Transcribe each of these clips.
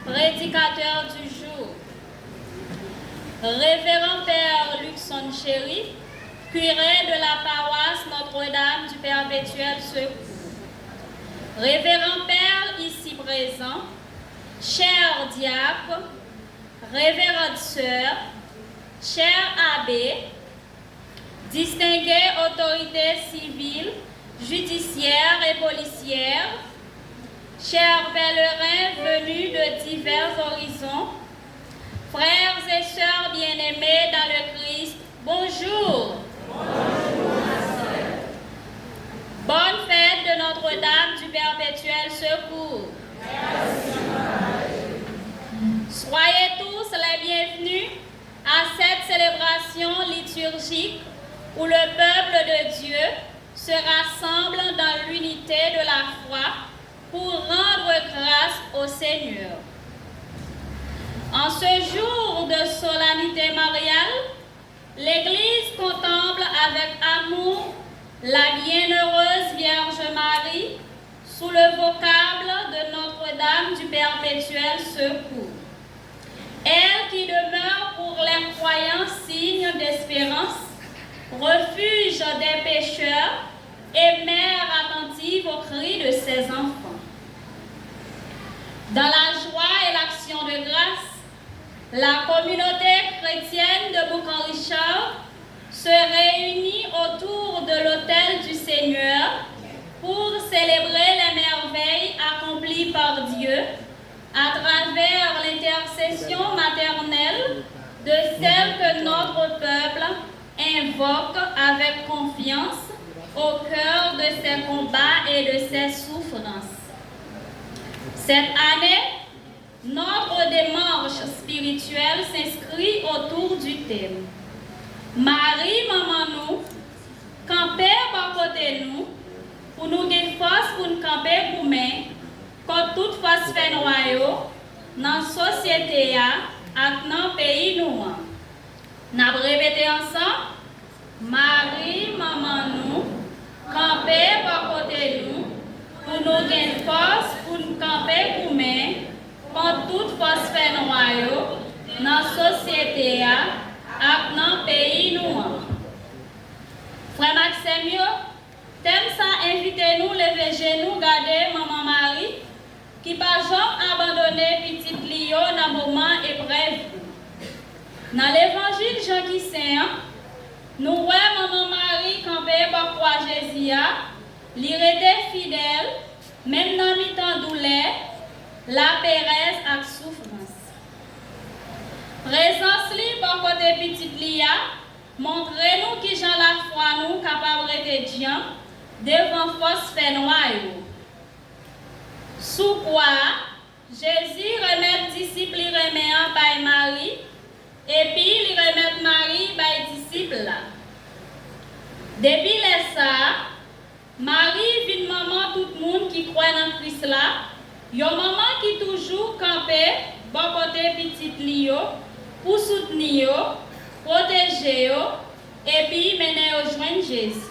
Prédicateur du jour, Révérend Père Luxon Chéri, curé de la paroisse Notre-Dame du Perpétuel Secours. Révérend Père ici présent, chers diacres, révérende sœurs, chers abbés, distinguées autorités civiles, judiciaires et policières, chers pèlerins venus de divers horizons, frères et sœurs bien-aimés dans le Christ, bonjour. Bonjour, ma sœur. Bonne fête de Notre-Dame du Perpétuel Secours. Merci, Marie. Soyez tous les bienvenus à cette célébration liturgique où le peuple de Dieu se rassemble dans l'unité de la foi pour rendre grâce au Seigneur. En ce jour de solennité mariale, l'Église contemple avec amour la bienheureuse Vierge Marie sous le vocable de Notre-Dame du Perpétuel Secours. Elle qui demeure pour les croyants signe d'espérance, refuge des pécheurs et mère attentive aux cris de ses enfants. Dans la joie et l'action de grâce, la communauté chrétienne de Boucan-Richard se réunit autour de l'autel du Seigneur pour célébrer les merveilles accomplies par Dieu à travers l'intercession maternelle de celle que notre peuple invoque avec confiance au cœur de ses combats et de ses souffrances. Cette année, notre démarche spirituelle s'inscrit autour du thème Marie, maman nous, camper par côté nous, pour nous gagner force pour nous camper pour nous, quand toute force fait noyau, dans la société et dans le pays nous. Nous avons répété ensemble Marie, maman nous, camper par côté nous, pour nous gagner force pour nous camper pour nous, quand toute force fait noyau, dans la société et dans le pays nous. Frère Maxime, thème ça, invitez-nous, lever genoux, garder maman Marie, qui pas jamais abandonné petite Lio dans le moment épreuve. Dans l'évangile Jean qui Saint, nous voyons maman Marie campée par croix Jésus, il était fidèle, même dans le temps douleur, la péresse et souffrance. Présence libre par côté petite Lia, montrez-nous qui Jean la foi nous capable de dire devant force fait noyau. Sous quoi Jésus remet disciple remet par Marie et puis il remet Marie par disciple là. Depuis ça, Marie vit maman tout le monde qui croit dans Christ là. Yon maman qui toujours campé bon côté petite Lio pour soutenir yo, protéger yo et puis mener au joindre Jésus.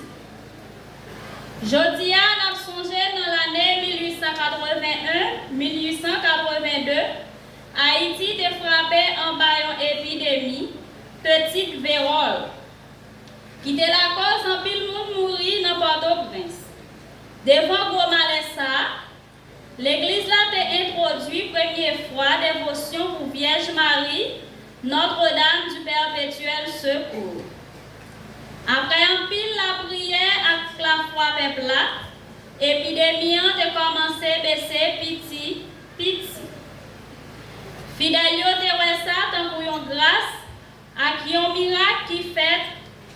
Jodi a n'a songé dans l'année 1881-1882, Haïti était frappé en bayon épidémie petite vérole qui était la cause en pile monde mourir dans Port-au-Prince. Devant gros malaise, l'Église a introduit première fois dévotion pour Vierge Marie, Notre-Dame du Perpétuel Secours. Après un pile la prière avec la foi peuple là, l'épidémie a commencé à baisser petit. Fidèles te ça tant pour une grâce à qui un miracle qui fait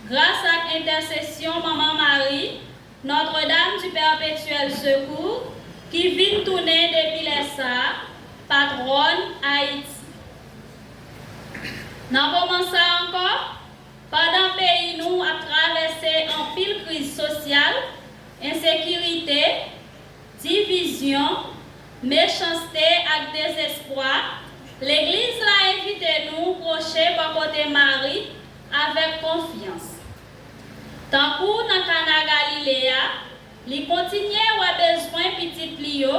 grâce à l'intercession Maman Marie, Notre-Dame du Perpétuel Secours, qui vient tourner depuis les Sarts, patronne Haïti. Nous commençons encore, pendant le pays nous a traversé en pile crise sociale, insécurité, division, méchanceté et désespoir. L'Église l'a invité nous procher par côté Marie avec confiance. Tant que dans Cana Galilée, il continue à avoir besoin de petite Lio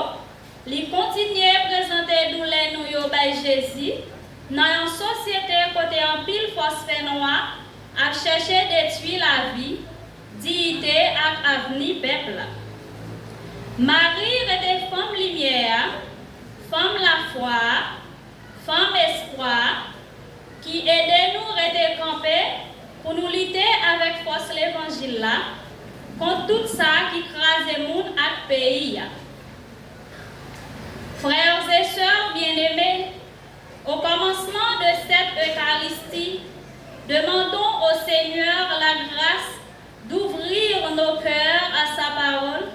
li continue présenter douleur nous yo bay Jésus dans une société côté en pile phosphé noir à chercher détruire la vie, dignité et avenir peuple. Marie était femme lumière, femme la foi, femme espoir, qui aidait nous à camper pour nous lutter avec force l'évangile là, contre tout ça qui crase le monde et le pays. Frères et sœurs bien-aimés, au commencement de cette Eucharistie, demandons au Seigneur la grâce d'ouvrir nos cœurs à sa parole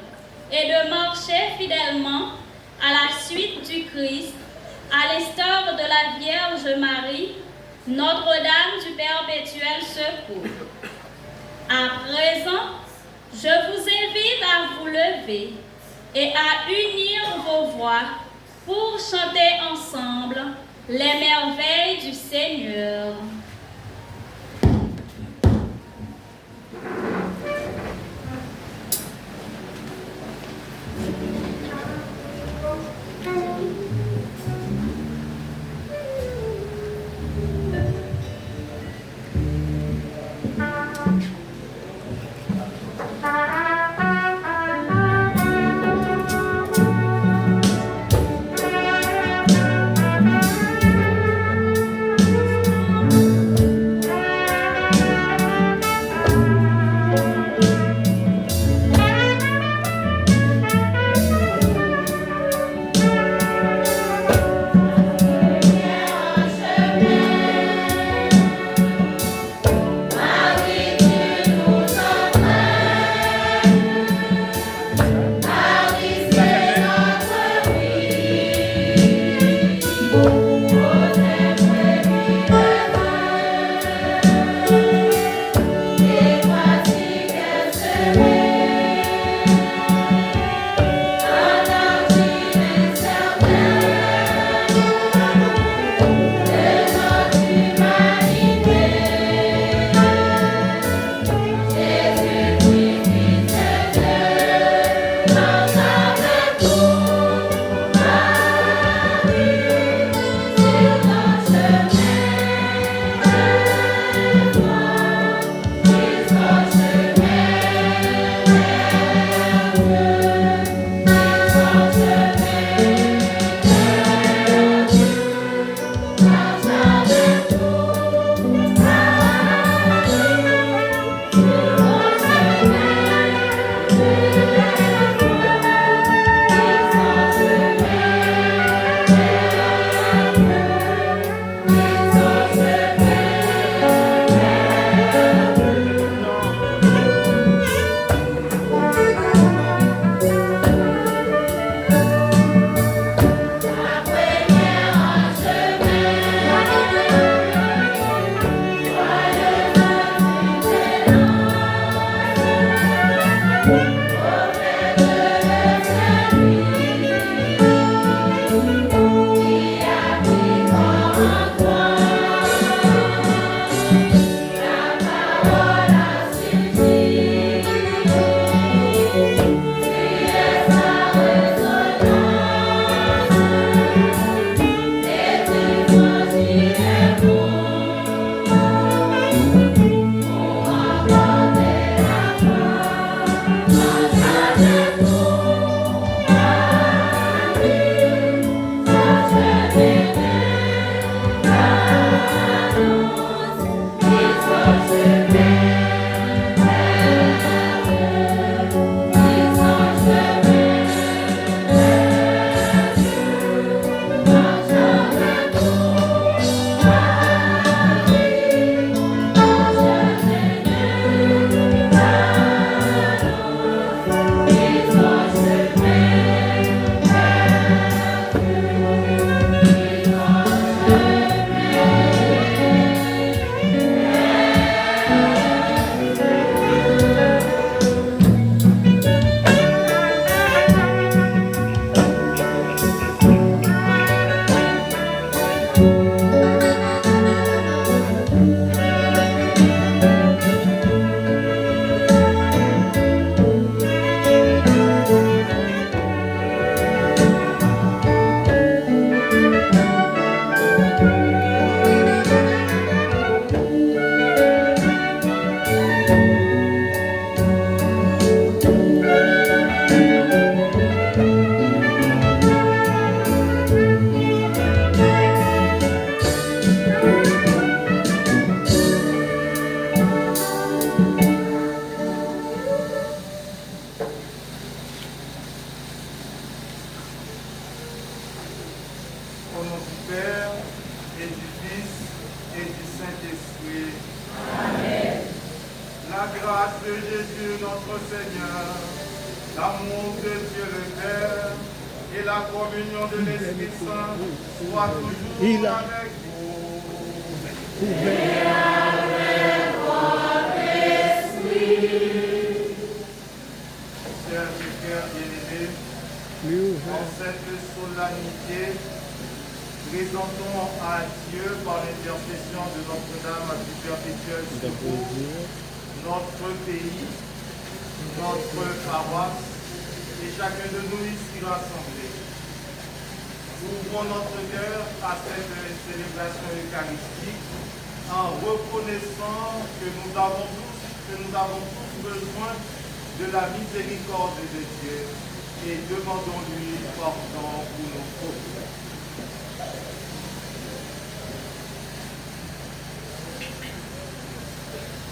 et de marcher fidèlement à la suite du Christ, à l'instar de la Vierge Marie, Notre-Dame du Perpétuel Secours. À présent, je vous invite à vous lever et à unir vos voix pour chanter ensemble les merveilles du Seigneur. Au nom du Père, et du Fils, et du Saint-Esprit. Amen. La grâce de Jésus notre Seigneur, l'amour de Dieu le Père, et la communion de l'Esprit Saint soient toujours avec vous. Chers et frères bien-aimés, en cette solennité, présentons à Dieu, par l'intercession de Notre-Dame à du perpétuel secours, notre pays, notre paroisse et chacun de nous ici rassemblés. Ouvrons notre cœur à cette célébration eucharistique en reconnaissant que nous avons tous besoin de la miséricorde de Dieu et demandons-lui pardon pour nos fautes.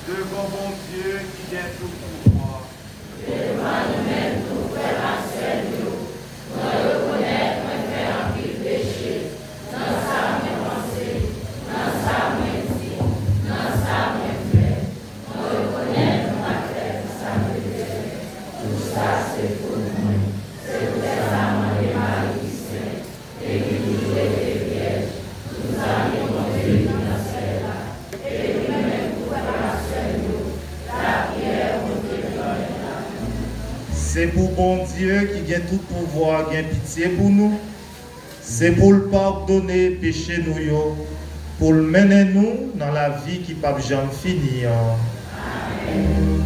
Devant mon Dieu qui vient tout pouvoir. Devant nous-mêmes, nous faire un seul nous, nous reconnaître un faire un pile péché, dans sa main pensée, dans sa main dit, dans sa main fait, nous reconnaître ma tête, sa misère. Tout ça c'est pour nous, c'est pour les amants des maris saints, et qui nous des vierges, nous allons monter dans celle-là, et nous-mêmes pour faire un seul nous, la prière nous dédonne. C'est pour bon Dieu qui vient tout pouvoir, vient pitié pour nous. C'est pour le pardonner péché nous, yo, pour le mener nous dans la vie qui ne peut jamais finir. Amen.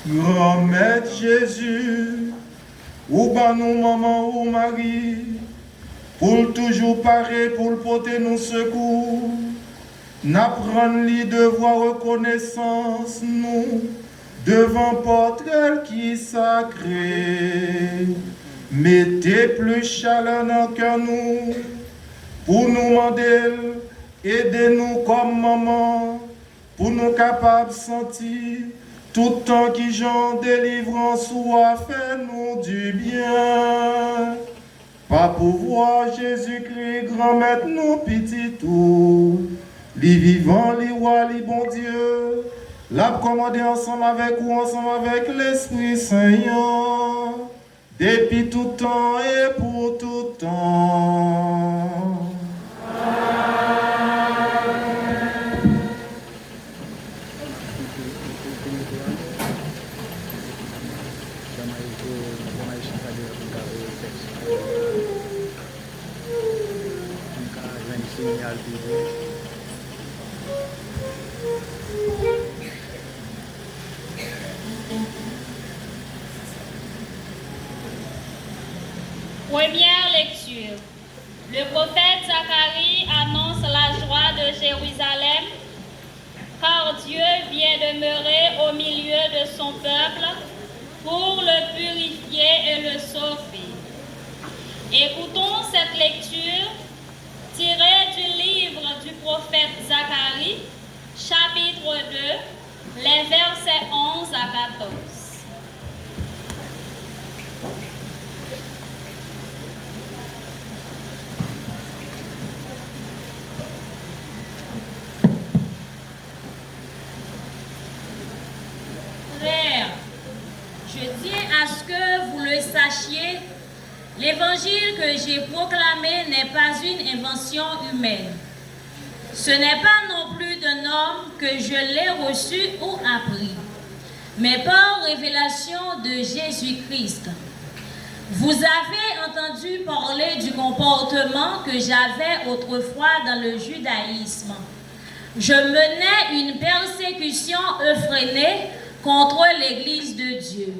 Grand Maître Jésus, ou ban nous maman ou Marie, pour toujours parer, pour porter nos secours, n'apprendre les devoirs reconnaissance, nous, devant portrait qui sacré. Mettez plus chaleur dans le cœur nous, pour nous demander, aidez-nous comme maman, pour nous capables de sentir, tout temps qui j'en délivrance soit fait nous du bien. Pas pouvoir Jésus-Christ, grand maître nous petit tout, les vivants, les rois, les bons dieux, l'a commandé ensemble avec vous, ensemble avec l'Esprit Saint, depuis tout temps et pour tout temps. Première lecture. Le prophète Zacharie annonce la joie de Jérusalem, car Dieu vient demeurer au milieu de son peuple pour le purifier et le sauver. Écoutons cette lecture tirée du livre du prophète Zacharie, chapitre 2, les versets 11 à 14. Frères, je tiens à ce que vous le sachiez, l'évangile que j'ai proclamé n'est pas une invention humaine. Ce n'est pas non plus d'un homme que je l'ai reçu ou appris, mais par révélation de Jésus-Christ. Vous avez entendu parler du comportement que j'avais autrefois dans le judaïsme. Je menais une persécution effrénée contre l'Église de Dieu,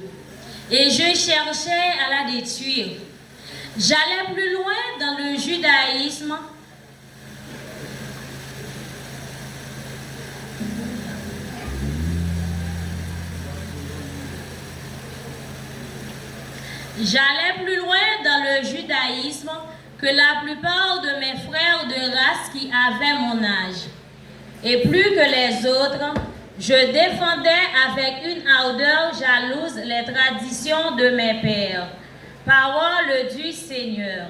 et je cherchais à la détruire. J'allais plus loin dans le judaïsme. J'allais plus loin dans le judaïsme que la plupart de mes frères de race qui avaient mon âge. Et plus que les autres, je défendais avec une ardeur jalouse les traditions de mes pères. Parole du Seigneur.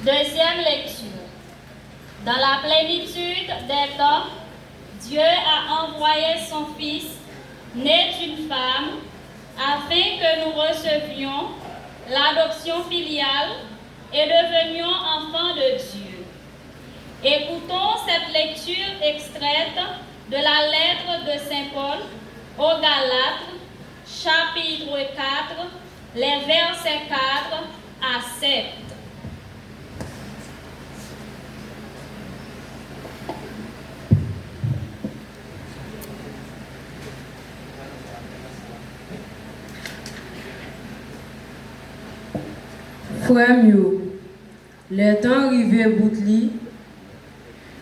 Deuxième lecture. Dans la plénitude des temps, Dieu a envoyé son Fils, né d'une femme, afin que nous recevions l'adoption filiale et devenions enfants de Dieu. Écoutons cette lecture extraite de la lettre de Saint Paul aux Galates, chapitre 4, les versets 4 à 7. Frère Mio, le temps arrivé bout-li,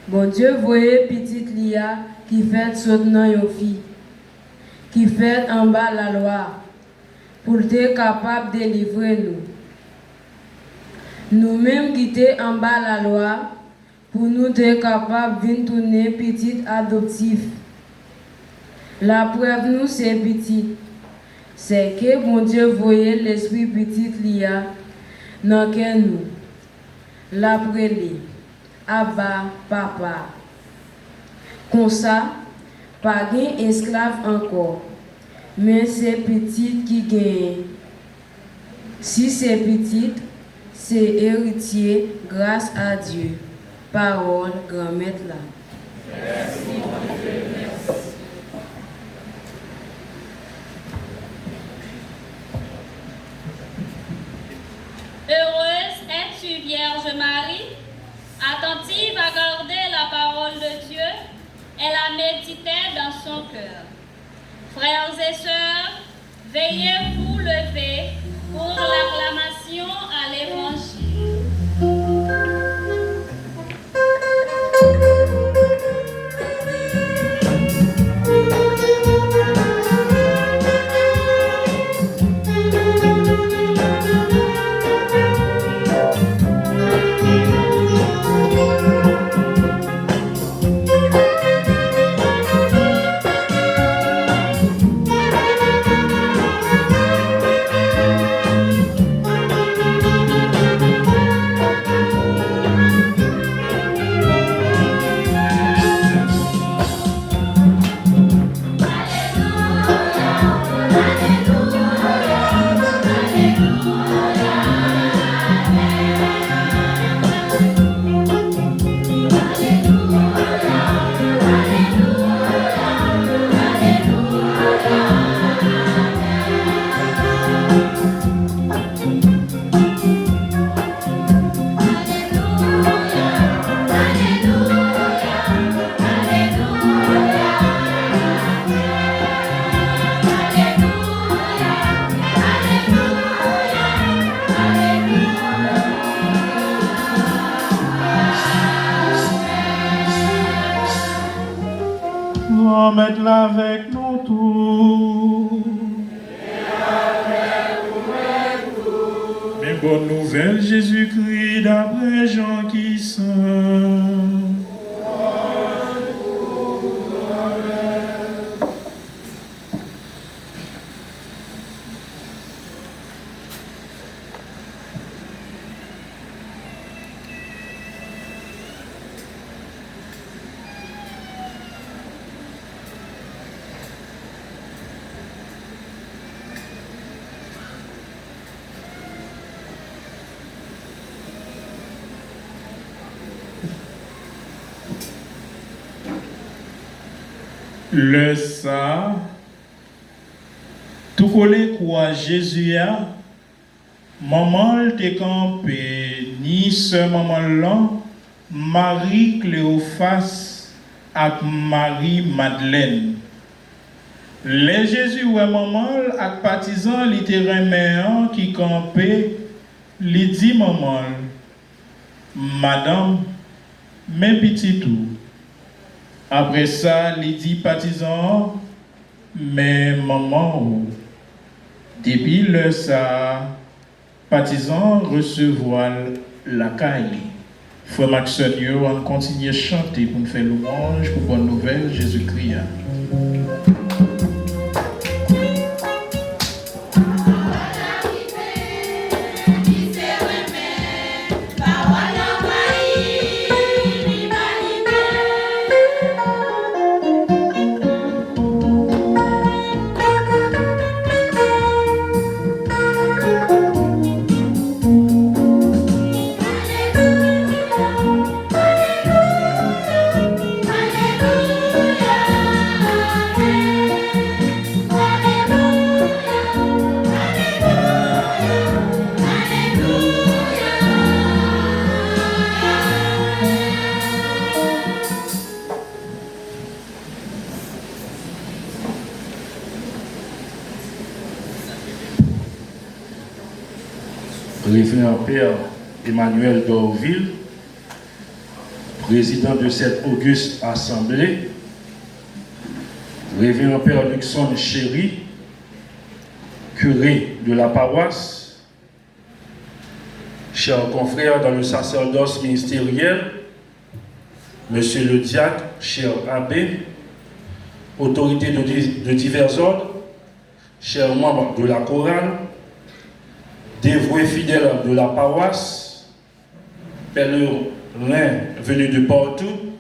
bon Dieu voyait petite Lia qui fait saute dans yon fille, qui fait en bas la loi, pour être capable de délivrer nous. Nous-mêmes qui sommes en bas la loi, pour nous être capables de tourner petite adoptif. La preuve nous c'est petite, c'est que bon Dieu voyait l'esprit petite Lia dans nous. La prélé, Abba, papa. Comme ça, pas gain esclave encore, mais c'est petite qui gagne. Si c'est petite, c'est héritier grâce à Dieu. Parole, grand-maître là. Merci, mon Dieu, merci. Heureuse es-tu, Vierge Marie, attentive à garder la parole de Dieu et la méditer dans son cœur. Frères et sœurs, veuillez vous lever pour l'acclamation à l'Évangile. Mettre-la avec nous tous. Mais bonne nouvelle, Jésus-Christ, d'après Jean qui sent. Le ça, tout collé quoi Jésus a, maman te campé, ni ce maman là, Marie Cléophas ak Marie Madeleine. Les Jésus ouais maman ak partisan littéralement qui campé, li dit maman, madame, mes petits tout. Après ça, il dit partisan, mais maman, depuis le ça, partisan recevoir la caille. Frère Maxonio, on continue à chanter pour nous faire louange pour bonne nouvelle Jésus-Christ. Parole Révérend Père Emmanuel d'Orville, président de cette auguste assemblée, Révérend Père Luxon Chéri, curé de la paroisse, chers confrères dans le sacerdoce ministériel, Monsieur le diacre, cher abbé, autorités de divers ordres, chers membres de la chorale, dévoués fidèles de la paroisse, pèlerins venus de partout,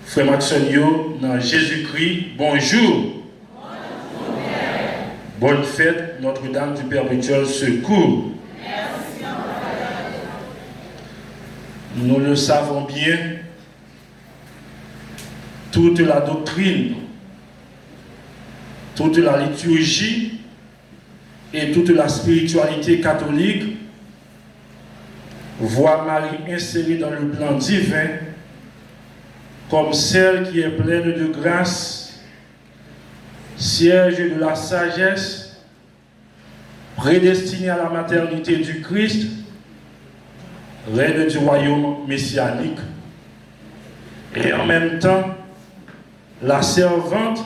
frères Maxonio, dans Jésus-Christ, bonjour. Bonne fête, Notre-Dame du Perpétuel Secours. Merci. Nous le savons bien, toute la doctrine, toute la liturgie et toute la spiritualité catholique voit Marie insérée dans le plan divin comme celle qui est pleine de grâce, siège de la sagesse, prédestinée à la maternité du Christ, reine du royaume messianique. Et en même temps, la servante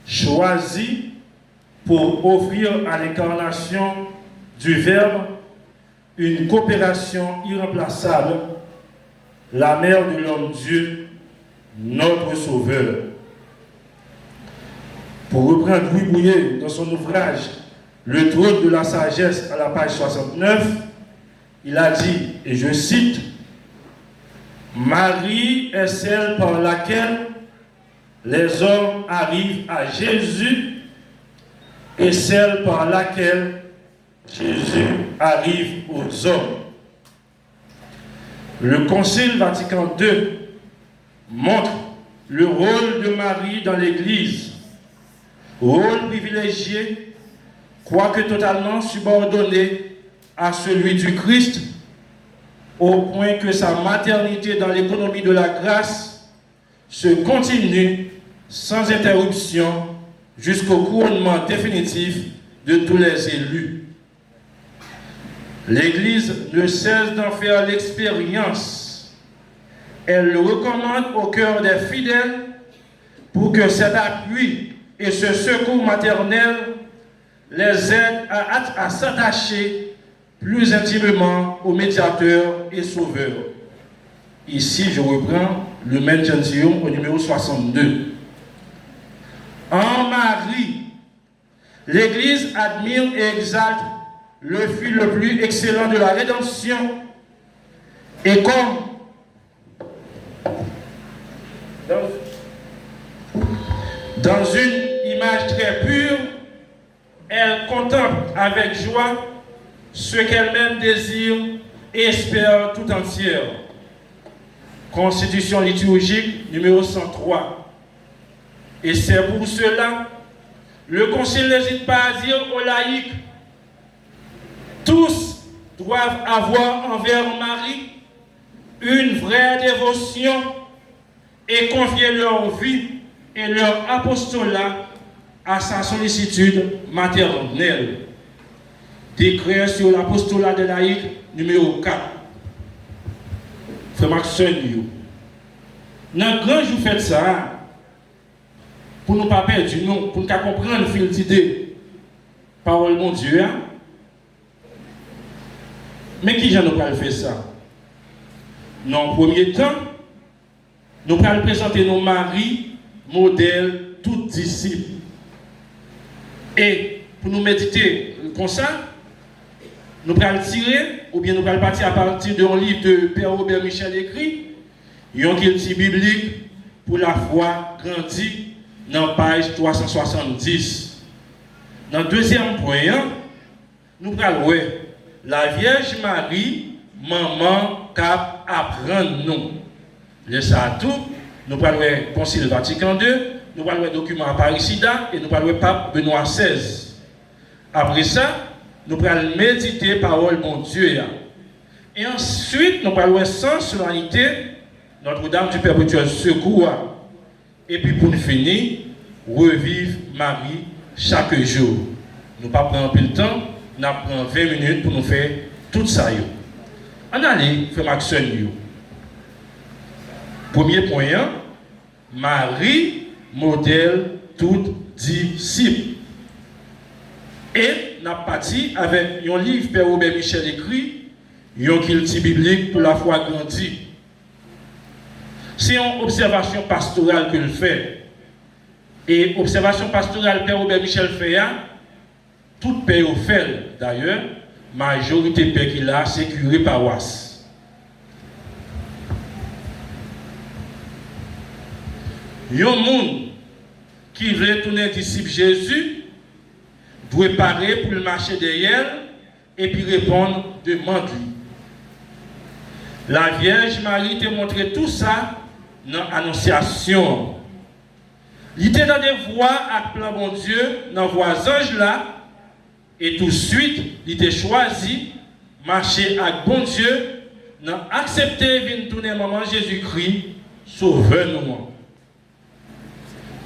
choisie pour offrir à l'incarnation du Verbe une coopération irremplaçable, la mère de l'homme-Dieu, notre Sauveur. Pour reprendre Louis Bouillet dans son ouvrage « Le trône de la sagesse » à la page 69, il a dit, et je cite, « Marie est celle par laquelle les hommes arrivent à Jésus et celle par laquelle Jésus arrive aux hommes. » Le Concile Vatican II montre le rôle de Marie dans l'Église, rôle privilégié, quoique totalement subordonné à celui du Christ, au point que sa maternité dans l'économie de la grâce se continue sans interruption jusqu'au couronnement définitif de tous les élus. L'Église ne cesse d'en faire l'expérience. Elle le recommande au cœur des fidèles pour que cet appui et ce secours maternel les aident à s'attacher plus intimement au médiateur et sauveur. Ici, je reprends le Lumen Gentium au numéro 62. En Marie, l'Église admire et exalte le fil le plus excellent de la rédemption et comme dans une image très pure, elle contemple avec joie ce qu'elle-même désire et espère tout entière. Constitution liturgique numéro 103. Et c'est pour cela, le Concile n'hésite pas à dire aux laïcs, tous doivent avoir envers Marie une vraie dévotion et confier leur vie et leur apostolat à sa sollicitude maternelle. Décret sur l'apostolat des laïcs numéro 4. Frère Maxonio, dans le grand jour fait ça, pour nous pas perdre, pour nous comprendre le fil d'idée, parole mon Dieu. Hein? Mais qui nous pas faire ça? Dans le premier temps, nous allons présenter nos maris, modèles, tous disciples. Et pour nous méditer comme ça, nous allons tirer, ou bien nous allons partir à partir d'un livre de Père Robert Michel écrit, un qui biblique pour la foi grandie, dans page 370. Dans le deuxième point, nous allons voir la Vierge Marie, maman cap apprendre nous. Le ça tout, nous allons voir le Concile Vatican II, nous allons voir le document Apparisida et nous allons voir le pape Benoît XVI. Après ça, nous allons méditer parole mon Dieu. Et ensuite, nous allons voir sans solennité Notre-Dame du Perpétuel Secours. Et puis pour nous finir, revivre Marie chaque jour. Nous ne pas prendre le temps, nous prenons 20 minutes pour nous faire tout ça. On allait faire action. Premier point, Marie, modèle tout disciple. Et nous avons parti avec un livre Père Robert Michel écrit, un culture biblique pour la foi grandie. C'est une observation pastorale que le fait. Et observation pastorale Père Robert Michel fait, tout père au fait d'ailleurs, majorité père qu'il a, c'est curé paroisse. Il y a un monde qui veut tourner disciple Jésus, doit parer pour le marcher derrière et puis répondre demande-lui. La Vierge Marie t'a montré tout ça dans l'Annonciation. Il était dans des voies avec plein bon Dieu, dans voies anges là, et tout de suite, il était choisi, marcher avec bon Dieu, dans accepter de tourner maman Jésus-Christ, sauveur-nous.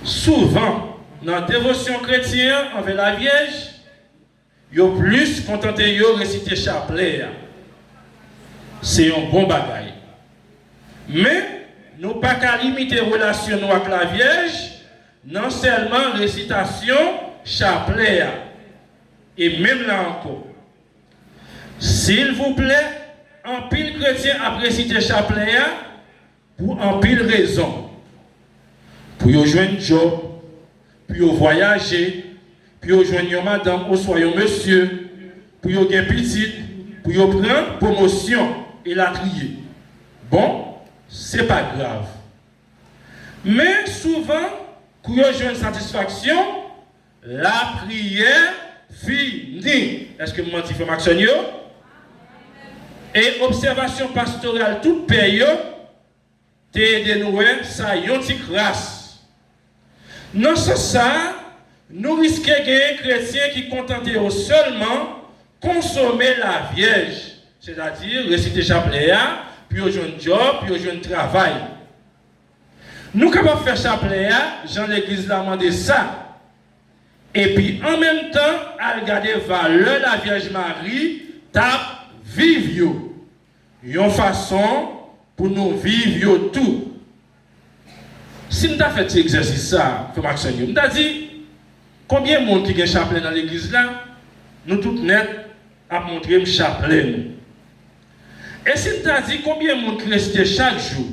Souvent, dans la dévotion chrétienne envers la Vierge, il y a plus contenté de réciter chapelet. C'est un bon bagage. Mais, nous pas qu'à limiter la relation avec la Vierge, non seulement récitation, chapelet. Et même là encore. S'il vous plaît, en pile chrétien a récité chapelet pour en pile raison. Pour y jouer un job, puis y voyager, puis y jouer une madame ou soit un monsieur, pour y gagner petite, pour y prendre promotion et la trier. Bon, c'est pas grave. Mais souvent, pour y jouer une satisfaction, la prière finit. Est-ce que vous m'en dites, Maxon? Et observation pastorale, toute paye, t'es dénoué, ça y est, grâce. Non, c'est ça, nous risquons de chrétiens qui contentent seulement consommer la Vierge, c'est-à-dire réciter chapelet, puis au jeune job, puis au jeune travail. Nous sommes capables de faire chapelet, Jean l'Église l'a demandé ça. Et puis en même temps, à regarder valeur la Vierge Marie, tape vivre. Une façon pour nous vivre tout. Si nous avons fait cet exercice-là, nous avons dit combien de monde qui a un chapelet dans l'église là, nous tous net à montrer le chapelet. Et si nous avons dit combien de monde qui reste chaque jour,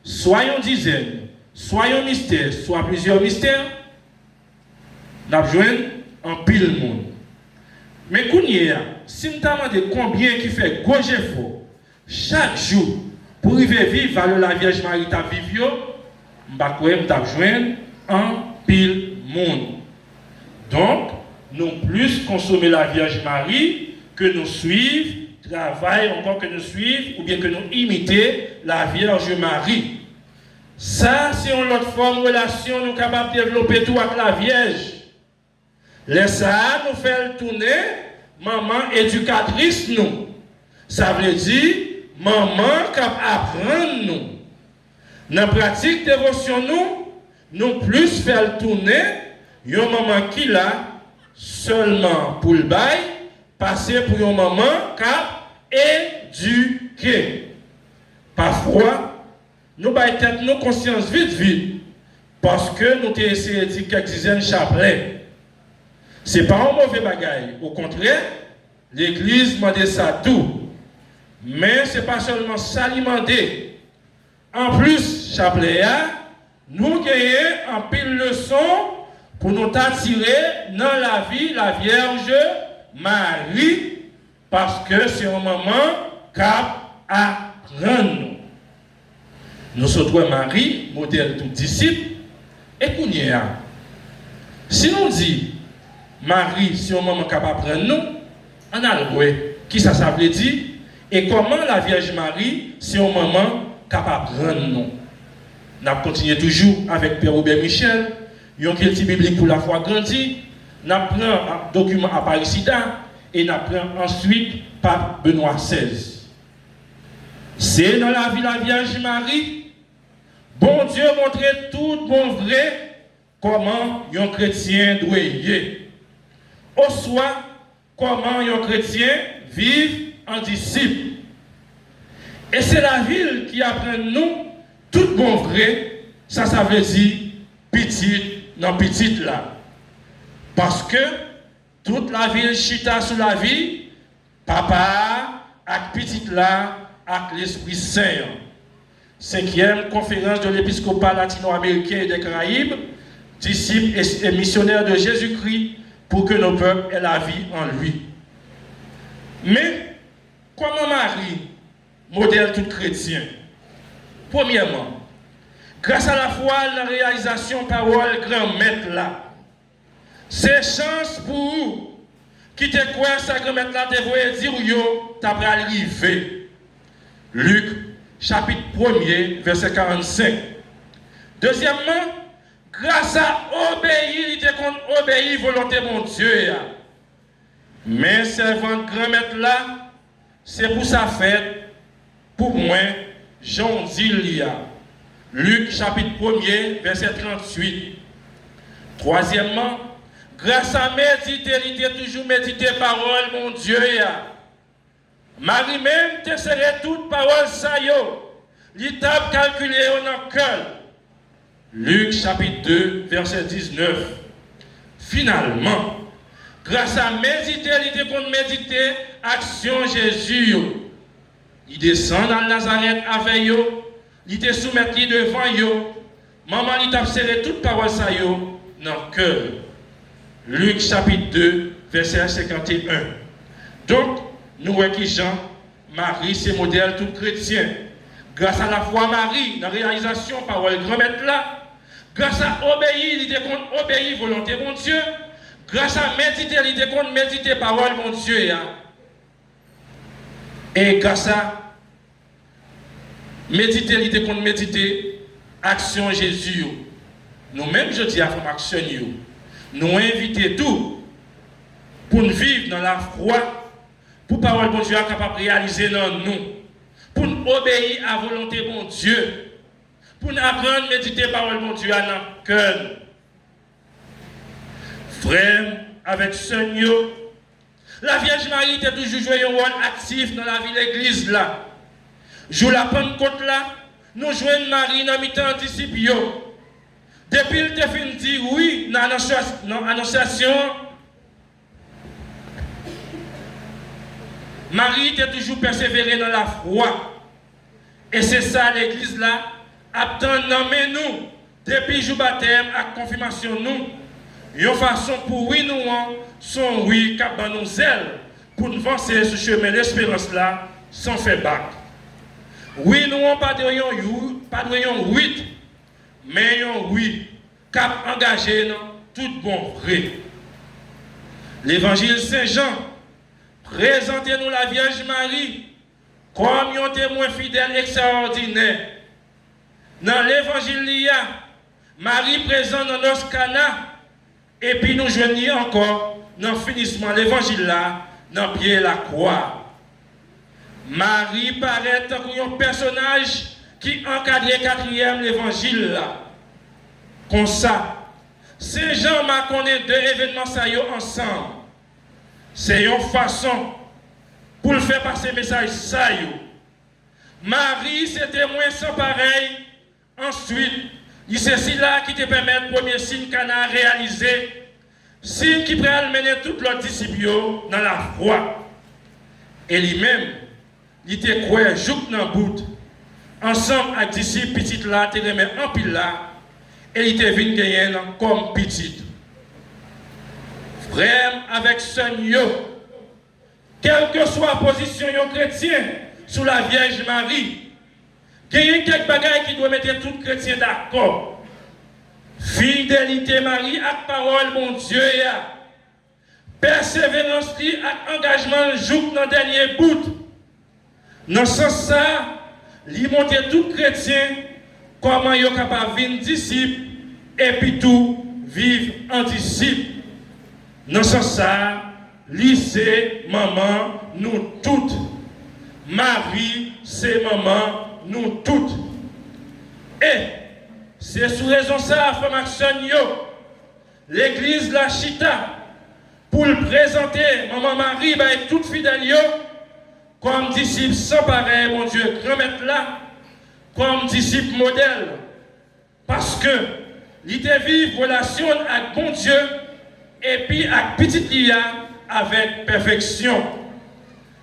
soit une dizaine, soit un mystère, soit plusieurs mystères, nous avons joué en pile monde. Mais si nous avons demandé combien qui fait gauche effort chaque jour pour arriver vivre à la Vierge Marie ta vivre, nous avons joué en pile monde. Donc, nous plus consommer la Vierge Marie que nous suivre, travailler encore que nous suivre, ou bien que nous imiter la Vierge Marie. Ça, c'est une autre forme de relation nous sommes capables de développer tout avec la Vierge. Laisse ça nous faire tourner, maman éducatrice nous. Ça veut dire, maman qui apprend nous. Dans la pratique dévotion nous plus faire tourner, une maman qui l'a seulement pour le bail, passer pour une maman qui a éduqué. Parfois, nous avons nos consciences vite, parce que nous avons essayé de dire quelques dizaines de chapelets. Ce n'est pas un mauvais bagage. Au contraire, l'Église m'a dit ça tout. Mais ce n'est pas seulement s'alimenter. En plus, chapelet, nous gagnons en pile leçon pour nous attirer dans la vie la Vierge Marie, parce que c'est un moment cap à rendre. Nous sommes Marie, modèle tout disciple, et qu'on y est. Si nous disons Marie, c'est un moment capable de prendre nous, on a le goût. Qui ça veut dire? Et comment la Vierge Marie, c'est un moment capable de prendre nous? Nous continuons toujours avec Père Robert Michel, un culture biblique pour la foi grandie. Nous prenons un document à Paris-Sida et nous prenons ensuite Pape Benoît XVI. C'est dans la vie de la Vierge Marie, bon Dieu montrait tout bon vrai comment un chrétien doit y être. Au soit, comment un chrétien vit en disciple. Et c'est la ville qui apprend nous tout bon vrai, ça veut dire petit, non petite là. Parce que toute la ville chita sous la vie, papa, avec petite là, avec l'Esprit Saint. 5e conférence de l'épiscopat latino-américain et des Caraïbes, disciples et missionnaires de Jésus-Christ pour que nos peuples aient la vie en lui. Mais, comment Marie, modèle tout chrétien? Premièrement, grâce à la foi, la réalisation parole grand maître là, c'est chance pour vous qui te croient ça grand maître là, te voyez dire yo, t'as arrivé. Luc, chapitre 1er, verset 45. Deuxièmement, grâce à obéir, il te compte obéir volonté mon Dieu. Mais servant grand maître là, c'est pour sa fête, pour moi, Jean dit Luc chapitre 1er, verset 38. Troisièmement, grâce à méditer, il a toujours médité parole, mon Dieu. Marie-même te serait toute parole ça yo. Il t'a calculé en cœur. Luc chapitre 2, verset 19. Finalement, grâce à méditer, il était qu'on méditer action Jésus. Il descend dans Nazareth avec eux. Il te soumettre devant yo. Maman, il t'a serré toute parole ça yo dans le cœur. Luc chapitre 2, verset 51. Donc, nous voyons que Jean, Marie, c'est modèle tout chrétien. Grâce à la foi Marie, dans la réalisation parole grand maître là, grâce à obéir, il compte obéir volonté mon Dieu. Grâce à méditer, il compte méditer parole mon Dieu. Et grâce à méditer, il compte méditer action Jésus. Nous-mêmes, je dis à faire action. Nous invitons tout pour nous vivre dans la foi, pour parole bon Dieu capable de réaliser dans nous, pour nous obéir à la volonté bon Dieu, pour nous apprendre à méditer parole bon Dieu dans notre cœur. Frère, avec Seigneur, la Vierge Marie était toujours joué un rôle actif dans la vie de l'église là. Jour la Pentecôte là, nous jouons Marie dans mi-temps disciples. Depuis le fin dit oui dans l'annonciation, Marie était toujours persévérée dans la foi. Et c'est ça l'église là, attend nommer nous, depuis le jour baptême à confirmation nous, une façon pour oui nous, son oui, cap dans nos ailes, pour nous avancer sur le chemin de l'espérance là, sans faire bac. Oui nous pas de rayon 8, mais un oui, cap engagé dans tout bon vrai. L'évangile Saint-Jean, présentez-nous la Vierge Marie comme un témoin fidèle extraordinaire. Dans l'évangile, Marie présente dans notre Cana, et puis nous joignons encore dans le finissement de l'évangile là, dans le pied de la croix. Marie paraît comme un personnage qui encadre le 4e l'évangile là. Comme ça, Saint Jean m'a connu deux événements ça ensemble. C'est une façon pour le faire passer le message ça. Marie, c'est témoin sans pareil. Ensuite, il c'est là qui te permet le premier signe qu'on a réalisé. Signe qui peut mener tout l'autre disciple dans la foi. Et lui-même, il te croit jouk dans bout. Ensemble avec disciples petits là, te remet en pile là. Et il te vient gagner comme petit. Frère avec Seigneur, quelle que soit la position chrétien sous la Vierge Marie, il y a quelques bagages qui doivent mettre tout chrétien d'accord. Fidélité Marie à la parole, mon Dieu, persévérance et engagement jour dans le dernier bout. Dans ce sens, il montre tout chrétien comment il est capable de vivre disciple et puis tout vivre en disciple. Dans ce sens, lycée, maman, nous toutes. Marie, c'est maman, nous toutes. Et c'est sous raison ça, femme action, l'église la chita, pour le présenter, Maman Marie, et toute fidèle, comme disciple sans pareil, mon Dieu, grand maître là, comme disciple modèle. Parce que l'idée vivre relation avec bon Dieu et puis avec petite Lia avec perfection.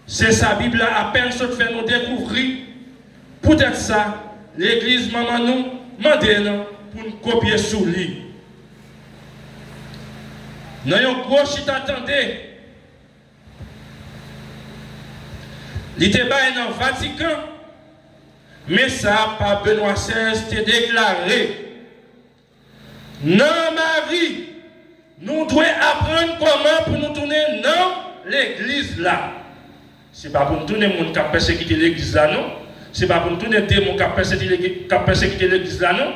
C'est sa Bible à peine se fait nous découvrir. Peut-être ça, l'église maman nous demande pour nous copier sous lui. Nous avons gros chit attendez. L'idée est dans le Vatican. Mais ça, par Benoît XVI, c'était déclaré. Non, Marie, nous devons apprendre comment pour nous tourner dans l'église là. Ce n'est pas pour nous tourner mon qui a persécuté l'église là, non. Ce n'est pas pour nous tourner des démons qui a persécuté l'église là, non.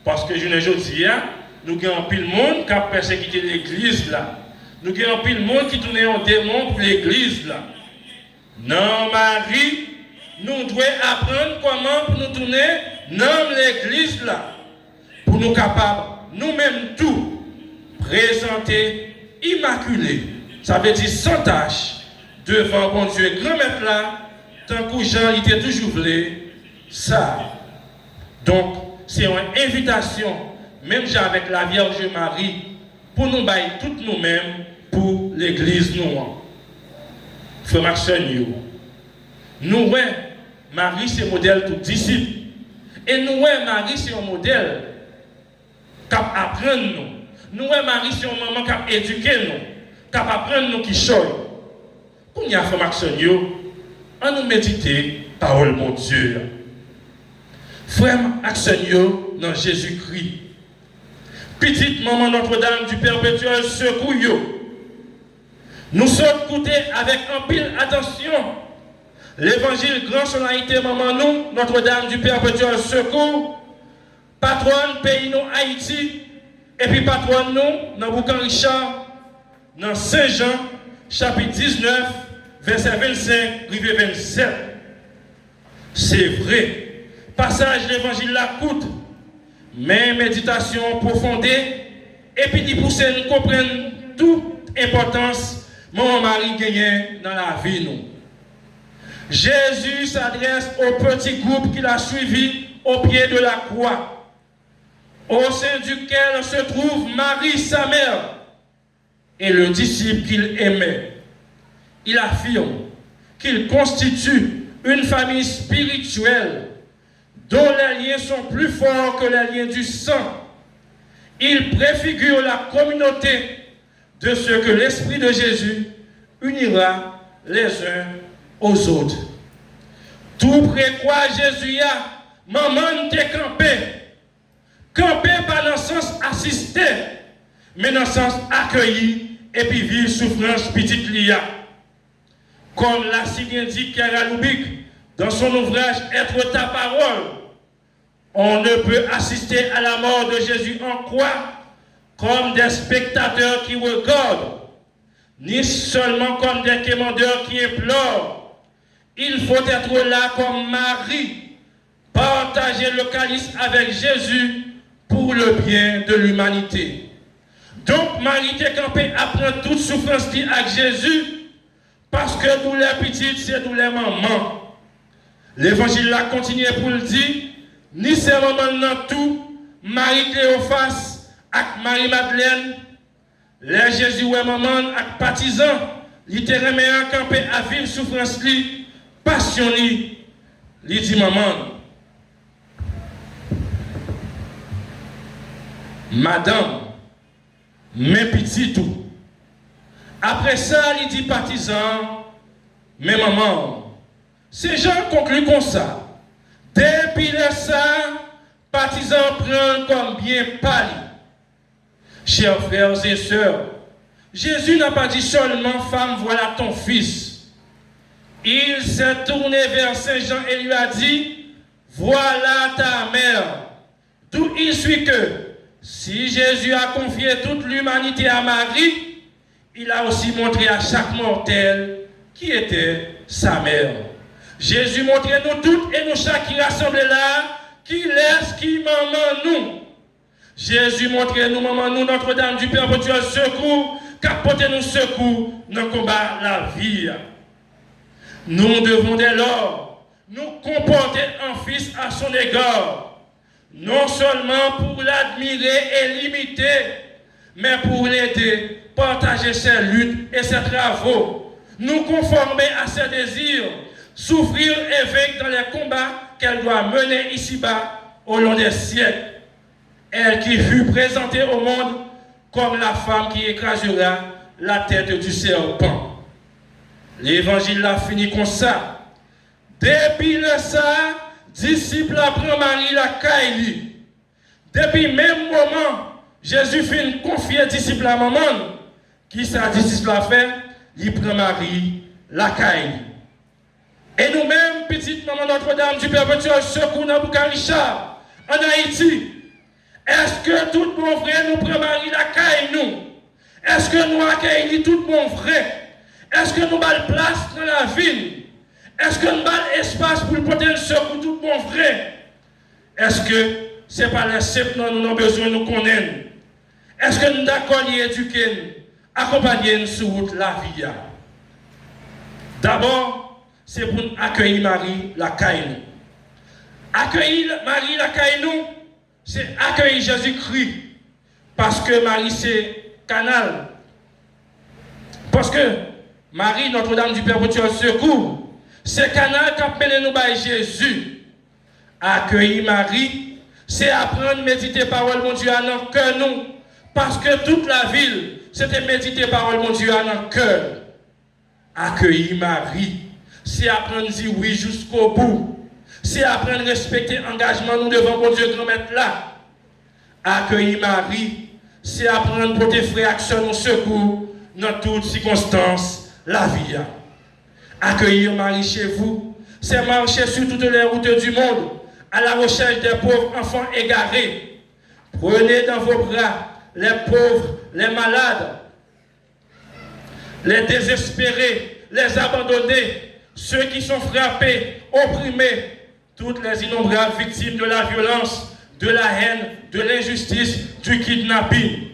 Parce que je ne dis pas, nous avons pile monde qui a persécuté l'église là. Nous avons pile monde qui tourne en démon pour l'église là. Non, Marie, nous devons apprendre comment pour nous tourner dans l'église là. Pour nous capables, nous-mêmes tout, présenter immaculé. Ça veut dire sans tâche, devant bon Dieu, grand maître là, tant que Jean était toujours voulu, ça. Donc, c'est une invitation, même avec la Vierge Marie, pour nous bailler toutes nous-mêmes pour l'église nous. Frère Maxon, nous, Marie, c'est modèle tout disciple. Et nous, Marie, c'est un modèle qui apprend nous. Nous, Marie, c'est un maman qui éduque nous, qui apprend nous qui choisit. Quand il y a fait Maxon, on nous méditer parole mon Dieu. Frère Maxon, dans Jésus-Christ. Petite maman Notre-Dame du Perpétuel Secours, nous sommes écoutés avec un pile attention. L'évangile grand solennité maman nous, Notre-Dame du Perpétuel Secours, patronne pays nous Haïti, et puis patronne nous dans Boucan Richard, dans Saint-Jean, chapitre 19, verset 25, rivé 27. C'est vrai, passage de l'évangile la coûte, mais méditation profondée, et puis il pousse nous comprendre toute importance, maman Marie gagne dans la vie nous. Jésus s'adresse au petit groupe qu'il a suivi au pied de la croix, au sein duquel se trouve Marie, sa mère, et le disciple qu'il aimait. Il affirme qu'il constitue une famille spirituelle dont les liens sont plus forts que les liens du sang. Il préfigure la communauté de ce que l'Esprit de Jésus unira les uns aux autres. Tout près quoi Jésus a, maman t'est campé. Campé pas dans le sens assisté, mais dans le sens accueilli et puis vivre souffrance petite lia. Comme l'a si bien dit Chiara Lubick dans son ouvrage Être ta parole, on ne peut assister à la mort de Jésus en croix comme des spectateurs qui regardent, ni seulement comme des quémandeurs qui implorent. Il faut être là comme Marie, partager le calice avec Jésus pour le bien de l'humanité. Donc Marie qui est campée apprend toute souffrance avec Jésus, parce que tous les petites, c'est tous les mamans. L'évangile là continue pour le dire, ni ces mamans dans tout, Marie Cléophas avec Marie-Madeleine, les Jésus ou maman avec partisans, littéralement campé à vivre souffrance li, passion li dit maman. Madame, mes petits tout. Après ça, il dit partisans, mais maman, ces gens concluent comme ça. Depuis ça, partisans prennent comme bien pâli. Chers frères et sœurs, Jésus n'a pas dit seulement femme, voilà ton fils. Il s'est tourné vers Saint Jean et lui a dit, voilà ta mère. D'où il suit que si Jésus a confié toute l'humanité à Marie, il a aussi montré à chaque mortel qui était sa mère. Jésus montrait nous toutes et nous chaque qui rassemblés là, qui laisse, qui maman nous. Jésus montrait nous, maman nous, Notre-Dame du Perpétuel Secours, qui porte nous secours dans le combat la vie. Nous devons dès lors nous comporter en fils à son égard, non seulement pour l'admirer et l'imiter, mais pour l'aider, partager ses luttes et ses travaux, nous conformer à ses désirs, souffrir et vaincre dans les combats qu'elle doit mener ici-bas au long des siècles. Elle qui fut présentée au monde comme la femme qui écrasera la tête du serpent. L'évangile l'a fini comme ça. Depuis le ça, disciple apprend Marie la caille. Depuis même moment, Jésus fait confier disciple à maman. Qui ça disciple a fait? Il prend Marie la caille. Et nous-mêmes, petite maman Notre-Dame du Perpétuel Secours dans Boucan-Richard, en Haïti, est-ce que tout bon vrai nous prend Marie la caille nous? Est-ce que nous accueillons tout bon vrai? Est-ce que nous avons place dans la ville? Est-ce que nous avons espace pour porter le secours tout bon vrai? Est-ce que ce n'est pas les simples dont nous avons besoin de nous connaître? Est-ce que nous d'accord éduquer, accompagner sur route la vie? D'abord, c'est pour accueillir Marie la caille. Accueillir Marie la caille nous, c'est accueillir Jésus-Christ. Parce que Marie, c'est canal. Parce que Marie, Notre-Dame du Perpétuel Secours, c'est canal qui a mené nous par Jésus. Accueillir Marie, c'est apprendre à méditer parole mon Dieu à notre cœur nous. Parce que toute la ville, c'était méditer parole mon Dieu à notre cœur. Accueillir Marie, c'est apprendre à dire oui jusqu'au bout. C'est apprendre à respecter l'engagement nous devant mon Dieu grand maître là. Accueillir Marie, c'est apprendre pour tes frères action au secours dans toutes circonstances la vie. Accueillir Marie chez vous, c'est marcher sur toutes les routes du monde à la recherche des pauvres enfants égarés. Prenez dans vos bras les pauvres, les malades, les désespérés, les abandonnés, ceux qui sont frappés, opprimés, toutes les innombrables victimes de la violence, de la haine, de l'injustice, du kidnapping.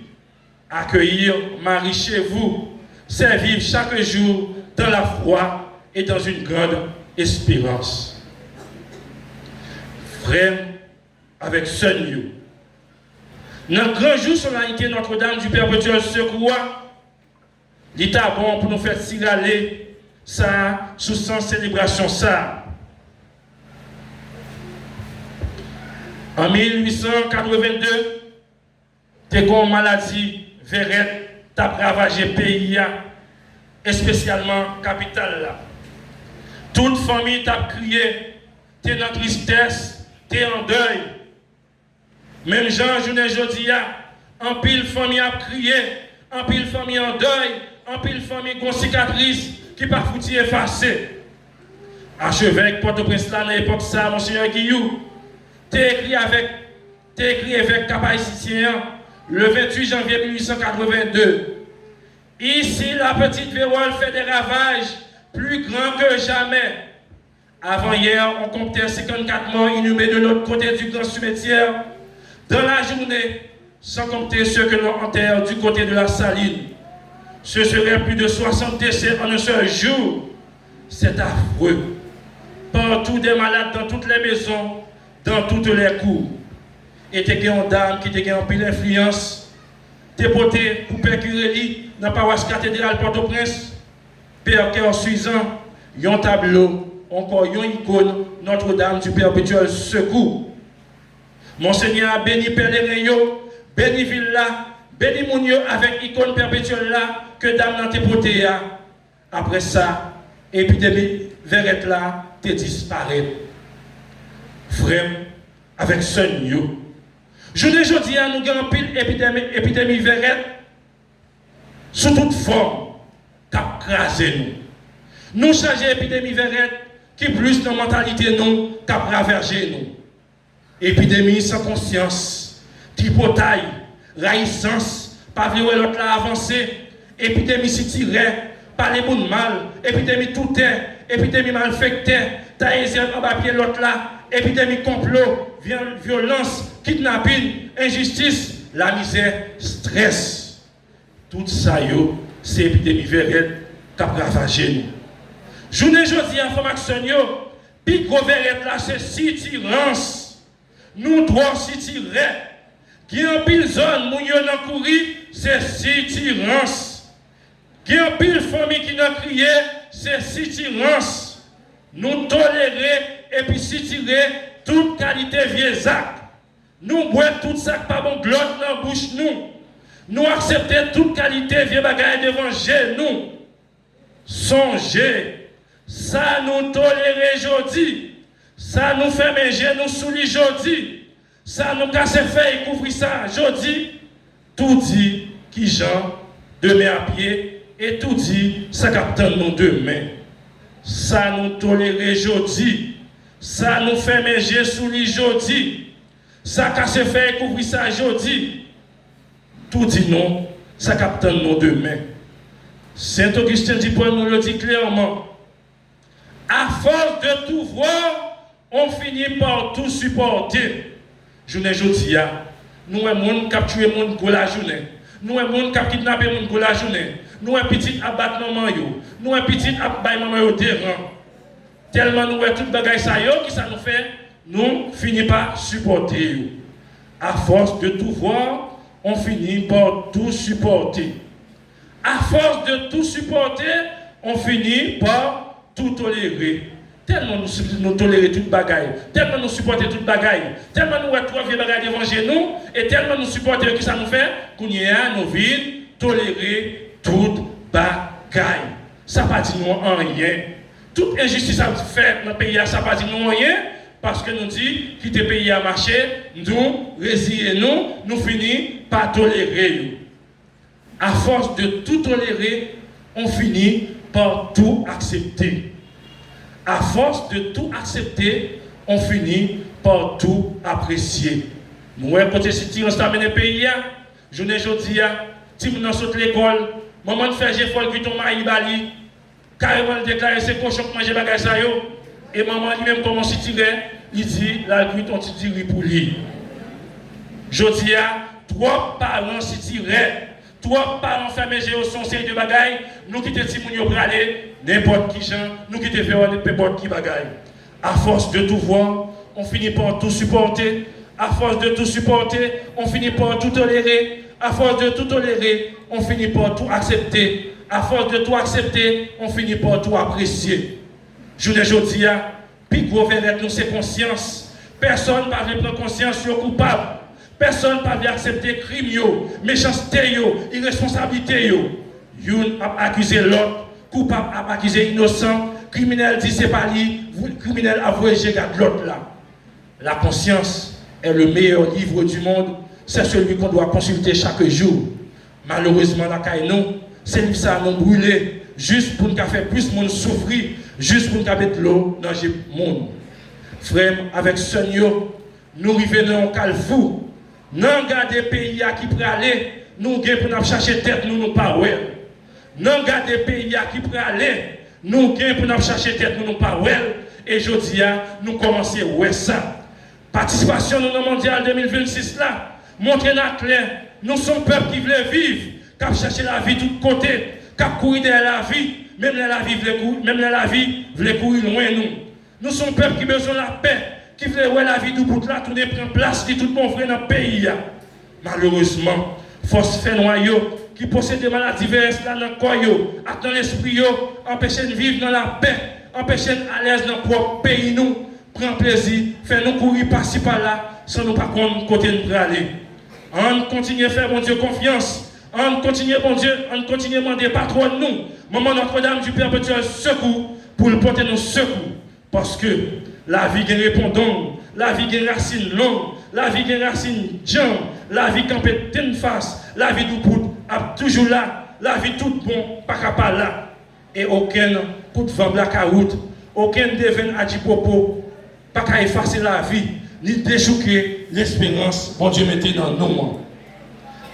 Accueillir Marie chez vous, c'est vivre chaque jour dans la foi et dans une grande espérance. Frère, avec Seigneur, notre grand jour solennité Notre-Dame du Perpétuel Secours, il est bon pour nous faire signaler ça sous sans célébration ça. En 1882, t'es une maladie verrette t'a ravagé le pays, et spécialement la capitale là. Toute famille t'a crié, t'es dans tristesse, t'es en deuil. Même Jean, journée jeudi, en pile famille a crié, en pile famille en deuil, en pile famille con cicatrice qui pas foutu effacé. Archevêque Port-au-Prince là, dans l'époque ça, Monseigneur Guillou, t'es écrit avec capacitien le 28 janvier 1882. Ici, la petite vérole fait des ravages plus grands que jamais. Avant hier, on comptait 54 morts inhumés de l'autre côté du grand cimetière. Dans la journée, sans compter ceux que l'on enterre du côté de la Saline. Ce serait plus de 60 décès en un seul jour. C'est affreux. Partout des malades dans toutes les maisons, dans toutes les cours. Et t'es une dame qui te en pile influence. T'es porté pour percurer dans la paroisse cathédrale Port-au-Prince. Père Cœur Suisant, un tableau, encore une icône, Notre-Dame du Perpétuel Secours. Monseigneur a béni pèlerin, béni villa, béni mounio avec icône perpétuelle là que dame n'a porté. Après ça, épidémie verrette là, te disparaît. Frère, avec Seigneur. Je ne dis à nous avons pile épidémie verrette sous toute forme qui a crasé nous. Nous changeons épidémie verrette qui plus dans la mentalité nous qui a ravergé nous. Épidémie sans conscience, tripotaille, raïssance, pas vouloir l'autre là avancer, épidémie si tirée, pas les bons mal, épidémie tout est, épidémie malfectée, taïsienne en papier l'autre là, épidémie complot, violence, kidnapping, injustice, la misère, stress. tout ça, c'est l'épidémie verrette qui a ravagé nous. Journée jeudi, information, puis gros verrette là, c'est sitirance. Nous trois sitirets. Qui en pile zone, nous yon courir, c'est sitirance. Qui en pile famille qui n'a crié, c'est sitirance. Nous tolérer et puis sitirer toute qualité vieux actes. Nous boire tout ça pas bon glotte dans la bouche nous. Nous accepter toute qualité vieux bagaille devant nous. Songez, ça nous tolérer aujourd'hui. Ça nous fait manger nous sous les aujourd'hui. Ça nous casse fait et couvrir ça aujourd'hui. Tout dit qui Jean demain à pied et tout dit ça capte nous demain. Ça nous tolérer aujourd'hui. Ça nous fait manger sous les aujourd'hui. Ça casse fait et couvrir ça aujourd'hui. Tout dit non, ça capte nous demain. Saint Augustin d'Hypone nous le dit clairement. À force de tout voir, on finit par tout supporter. Journée aujourd'hui, nous sommes capturés pour la journée. Nous sommes kidnappés pour la journée. Nous sommes petits à battre maman. Nous sommes petits à battre maman au terrain. Tellement nous sommes tout bagage ça qui ça nous fait, nous finissons par supporter. À force de tout voir, on finit par tout supporter. À force de tout supporter, on finit par tout tolérer. Tellement nous tolérer toute bagaille, tellement nous supporter toute bagaille, tellement nous retrouver bagaille devant nous, et tellement nous supporter que ça nous fait, qu'on y a nos vies, tolérer toute bagaille. Ça ne pas dire nous rien. Toute injustice à faire dans le pays, ça ne pas dire nous rien, parce que nous dit quitter le pays à marcher, nous, résilier nous finissons par tolérer. À force de tout tolérer, on finit par tout accepter. À force de tout accepter, on finit par tout apprécier. Nous, côté si on s'amène le pays, je ne dis pas, si nous saute l'école, maman fait j'ai folle que ton mari bali, carrément déclarer ses cochons manger bagage ça yo, et maman lui-même commence à tirer, il dit la cuite on tire pour lui. Je dis trois parents s'y tirent. Trois parents fermés au son série de bagailles, nous qui te Timounio pour aller, n'importe qui gens, nous qui te faire n'importe qui bagaille. À force de tout voir, on finit par tout supporter. À force de tout supporter, on finit par tout tolérer. À force de tout tolérer, on finit par tout accepter. À force de tout accepter, on finit par tout apprécier. Je ne dis pas, puis gros verret nous c'est conscience. Personne ne va prendre conscience sur coupable. Personne ne peut accepter crime, méchanceté, irresponsabilité. Yon a accusé l'autre, coupable a accusé innocent, criminel dit c'est pas lui, criminel a avoué j'ai gardé l'autre là. La conscience est le meilleur livre du monde, c'est celui qu'on doit consulter chaque jour. Malheureusement, la caille non, c'est lui ça nous brûlé, juste pour nous faire plus de monde souffrir, juste pour nous mettre l'eau dans le monde. Frère, avec ce nous revenons au calfou. Nous regardons les pays qui pourraient aller, nous pour nous chercher tête, nous pas ouais. Nous regardons les pays qui pourraient aller, nous pour nous chercher tête, nous pas ouais. Et je dis, nous commençons à ouais ça. Participation dans le mondial 2026 là, montrer clair, nous sommes peuple qui veut vivre, qui chercher la vie de tous côtés, qui courir derrière la vie, même la vie veut courir loin nous. Nous sommes peuple qui besoin de la paix. Qui veut voir la vie du bout là, tourner prendre place, qui tout bon vrai dans le pays. Malheureusement, force fait noyau, qui possède des maladies diverses là dans le corps, dans l'esprit, empêche de vivre dans la paix, empêche à l'aise dans le propre pays, nous, prend plaisir, fait nous courir par-ci par-là, sans nous pas contre côté nous aller. On continue à faire, mon Dieu, confiance. On continue, mon Dieu, on continue à demander patron de nous, Maman Notre-Dame du perpétuel secours, pour le porter nos secours. Parce que la vie est répondante, la vie est racine longue, la vie est racine jambe, la vie campée d'une face, la vie du bout est toujours là, la vie tout bon, pas là. Et aucun coup de vent la caroute, aucun devin à popo, pas qu'à effacer la vie, ni déchouquer l'espérance, bon Dieu mettez dans nous.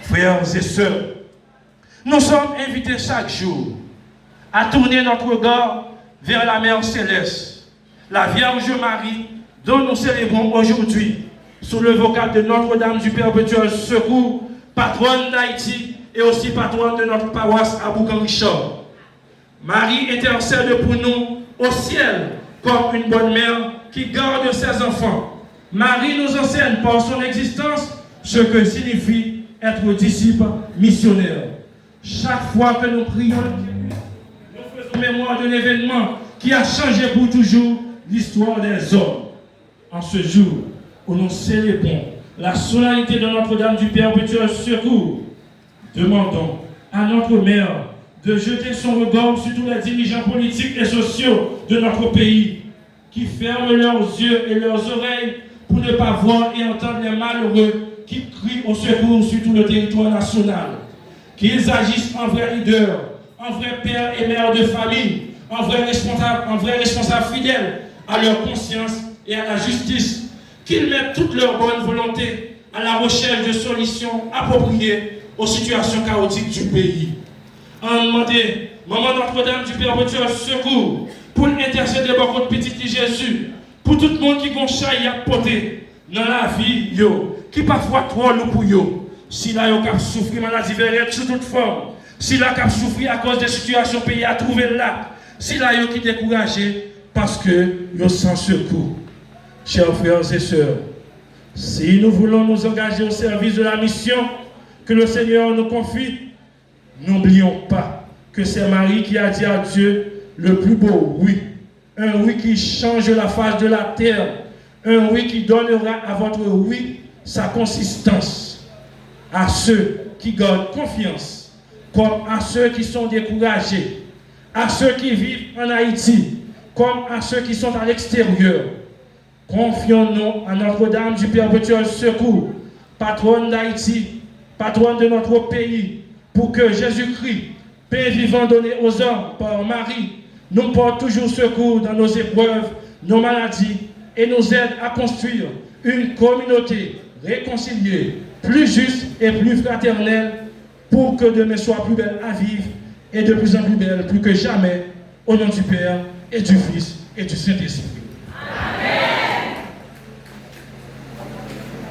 Frères et sœurs, nous sommes invités chaque jour à tourner notre regard vers la mer céleste, la Vierge Marie, dont nous célébrons aujourd'hui, sous le vocal de Notre-Dame du Perpétuel Secours, patronne d'Haïti et aussi patronne de notre paroisse à Boucan-Richard. Marie intercède pour nous au ciel comme une bonne mère qui garde ses enfants. Marie nous enseigne par son existence ce que signifie être disciple missionnaire. Chaque fois que nous prions, nous faisons mémoire de l'événement qui a changé pour toujours l'histoire des hommes. En ce jour où nous célébrons la solennité de Notre-Dame du Perpétuel Secours, demandons à notre mère de jeter son regard sur tous les dirigeants politiques et sociaux de notre pays qui ferment leurs yeux et leurs oreilles pour ne pas voir et entendre les malheureux qui crient au secours sur tout le territoire national. Qu'ils agissent en vrais leaders, en vrais pères et mères de famille, en vrais responsables fidèles à leur conscience et à la justice. Qu'ils mettent toute leur bonne volonté à la recherche de solutions appropriées aux situations chaotiques du pays. En demander, Maman Notre-Dame du Perpétuel Secours, pour intercéder pour notre petit Jésus, pour tout le monde qui gonchaille à porter dans la vie, qui parfois trop lourd pour yo. Si là, yo cap souffrir maladie variée sous toute forme, si là, cap souffrir à cause des situations pays à trouver là, si là, yo qui découragé parce que yo sans secours. Chers frères et sœurs, si nous voulons nous engager au service de la mission que le Seigneur nous confie, n'oublions pas que c'est Marie qui a dit à Dieu le plus beau oui. Un oui qui change la face de la terre. Un oui qui donnera à votre oui sa consistance. À ceux qui gardent confiance, comme à ceux qui sont découragés, à ceux qui vivent en Haïti, comme à ceux qui sont à l'extérieur. Confions-nous à Notre-Dame du Perpétuel Secours, patronne d'Haïti, patronne de notre pays, pour que Jésus-Christ, paix vivant donné aux hommes par Marie, nous porte toujours secours dans nos épreuves, nos maladies, et nous aide à construire une communauté réconciliée, plus juste et plus fraternelle, pour que demain soit plus belle à vivre et de plus en plus belle, plus que jamais, au nom du Père et du Fils et du Saint-Esprit.